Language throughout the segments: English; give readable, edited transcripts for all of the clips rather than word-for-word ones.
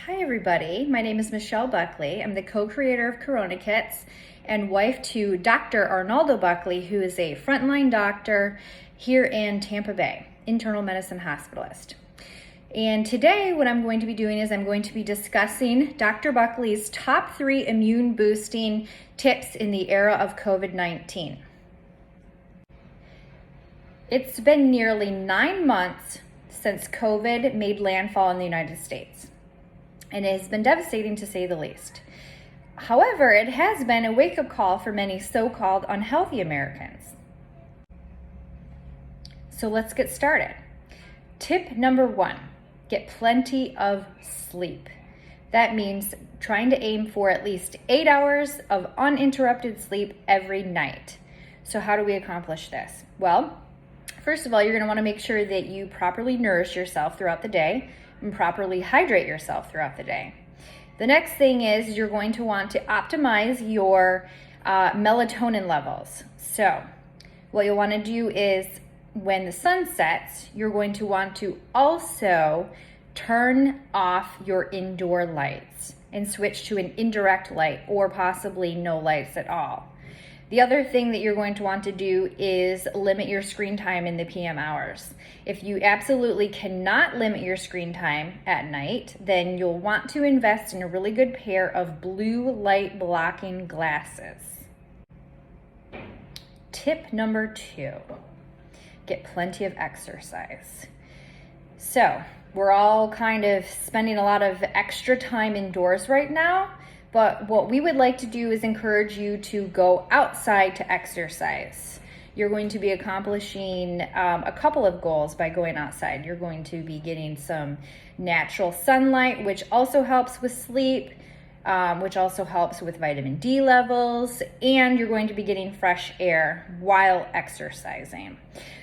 Hi everybody, my name is Michelle Buckley. I'm the co-creator of Corona Kits and wife to Dr. Arnaldo Buckley, who is a frontline doctor here in Tampa Bay, internal medicine hospitalist. And today what I'm going to be doing is I'm going to be discussing Dr. Buckley's top 3 immune boosting tips in the era of COVID-19. It's been nearly 9 months since COVID made landfall in the United States. And it has been devastating to say the least. However, it has been a wake-up call for many so-called unhealthy Americans. So let's get started. Tip number 1, get plenty of sleep. That means trying to aim for at least 8 hours of uninterrupted sleep every night. So how do we accomplish this? Well, first of all, you're going to want to make sure that you properly nourish yourself throughout the day and properly hydrate yourself throughout the day. The next thing is you're going to want to optimize your melatonin levels. So what you'll want to do is when the sun sets, you're going to want to also turn off your indoor lights and switch to an indirect light or possibly no lights at all. The other thing that you're going to want to do is limit your screen time in the PM hours. If you absolutely cannot limit your screen time at night, then you'll want to invest in a really good pair of blue light blocking glasses. Tip number 2, get plenty of exercise. So we're all kind of spending a lot of extra time indoors right now. But what we would like to do is encourage you to go outside to exercise. You're going to be accomplishing a couple of goals by going outside. You're going to be getting some natural sunlight, which also helps with sleep, which also helps with vitamin D levels, and you're going to be getting fresh air while exercising.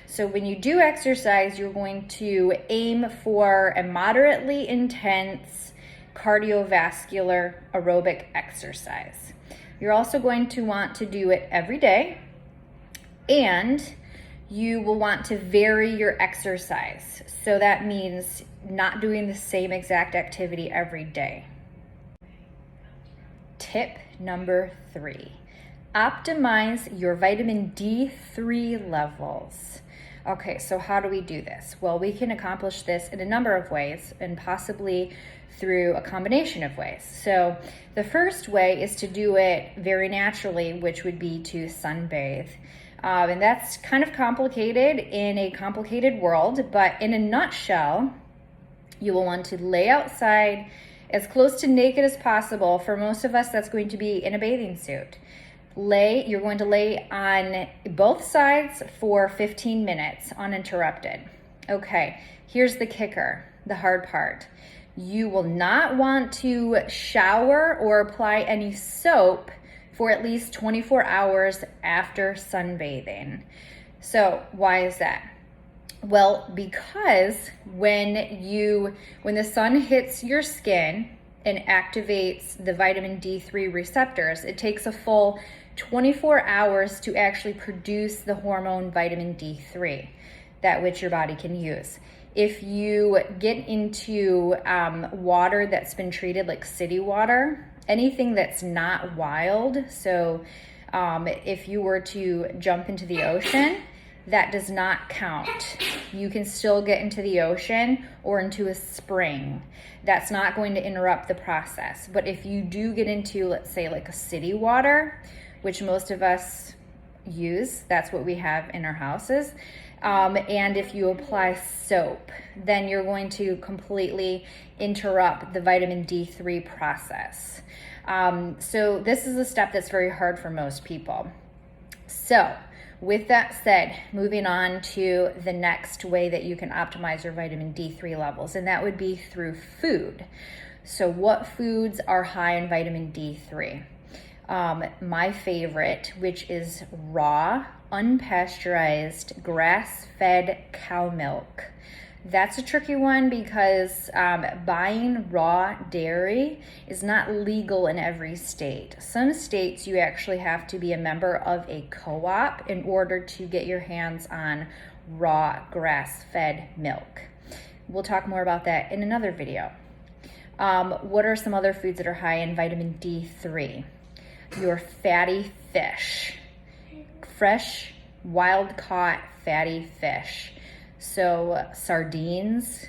So when you do exercise, you're going to aim for a moderately intense cardiovascular aerobic exercise. You're also going to want to do it every day, and you will want to vary your exercise. So that means not doing the same exact activity every day. Tip number 3, optimize your vitamin D3 levels. Okay, so how do we do this? Well, we can accomplish this in a number of ways and possibly through a combination of ways. So the first way is to do it very naturally, which would be to sunbathe. And that's kind of complicated in a complicated world, but in a nutshell, you will want to lay outside as close to naked as possible. For most of us, that's going to be in a bathing suit. You're going to lay on both sides for 15 minutes uninterrupted. Okay, here's the kicker, the hard part. You will not want to shower or apply any soap for at least 24 hours after sunbathing. So why is that? Well, because when the sun hits your skin and activates the vitamin D3 receptors, it takes a full 24 hours to actually produce the hormone vitamin D3, that which your body can use. If you get into water that's been treated like city water, anything that's not wild, so if you were to jump into the ocean, that does not count. You can still get into the ocean or into a spring. That's not going to interrupt the process. But if you do get into, let's say, like a city water, which most of us use, that's what we have in our houses, and if you apply soap, then you're going to completely interrupt the vitamin D3 process. So this is a step that's very hard for most people. So with that said, moving on to the next way that you can optimize your vitamin D3 levels, and that would be through food. So what foods are high in vitamin D3? My favorite, which is raw, unpasteurized, grass-fed cow milk. That's a tricky one because buying raw dairy is not legal in every state. Some states you actually have to be a member of a co-op in order to get your hands on raw grass-fed milk. We'll talk more about that in another video. What are some other foods that are high in vitamin D3? Your fatty fish, fresh, wild-caught fatty fish. So sardines,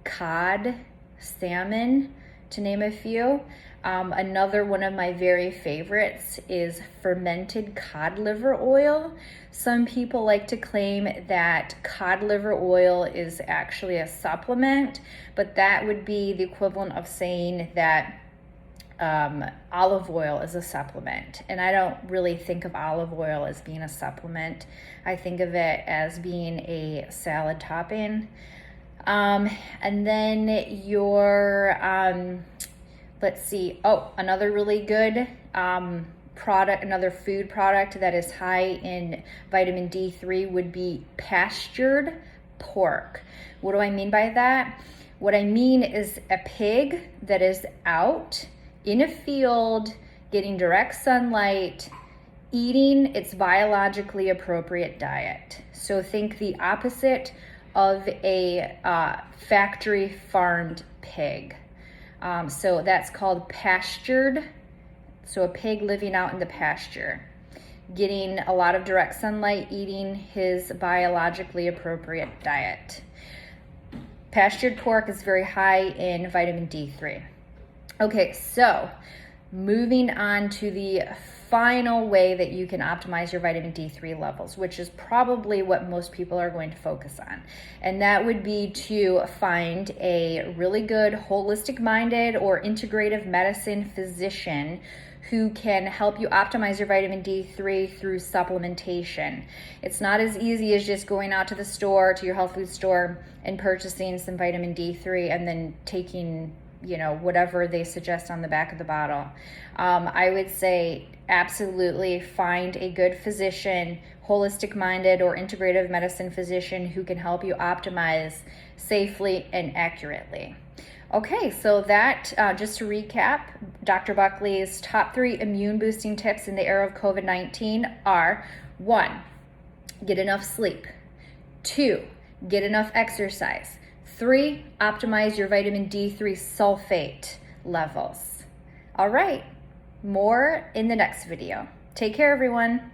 cod, salmon, to name a few. Another one of my very favorites is fermented cod liver oil. Some people like to claim that cod liver oil is actually a supplement, but that would be the equivalent of saying that olive oil is a supplement. And I don't really think of olive oil as being a supplement. I think of it as being a salad topping. And then your, let's see, another really good product, another food product that is high in vitamin D3 would be pastured pork. What do I mean by that? What I mean is a pig that is out in a field, getting direct sunlight, eating its biologically appropriate diet. So think the opposite of a factory farmed pig. So that's called pastured. So a pig living out in the pasture, getting a lot of direct sunlight, eating his biologically appropriate diet. Pastured pork is very high in vitamin D3. Okay, so moving on to the final way that you can optimize your vitamin D3 levels, which is probably what most people are going to focus on. And that would be to find a really good holistic-minded or integrative medicine physician who can help you optimize your vitamin D3 through supplementation. It's not as easy as just going out to the store, to your health food store, and purchasing some vitamin D3 and then taking whatever they suggest on the back of the bottle. I would say absolutely find a good physician, holistic-minded or integrative medicine physician who can help you optimize safely and accurately. Okay, so that, just to recap, Dr. Buckley's top 3 immune boosting tips in the era of COVID-19 are: 1, get enough sleep. 2, get enough exercise. 3, optimize your vitamin D3 sulfate levels. All right, more in the next video. Take care, everyone.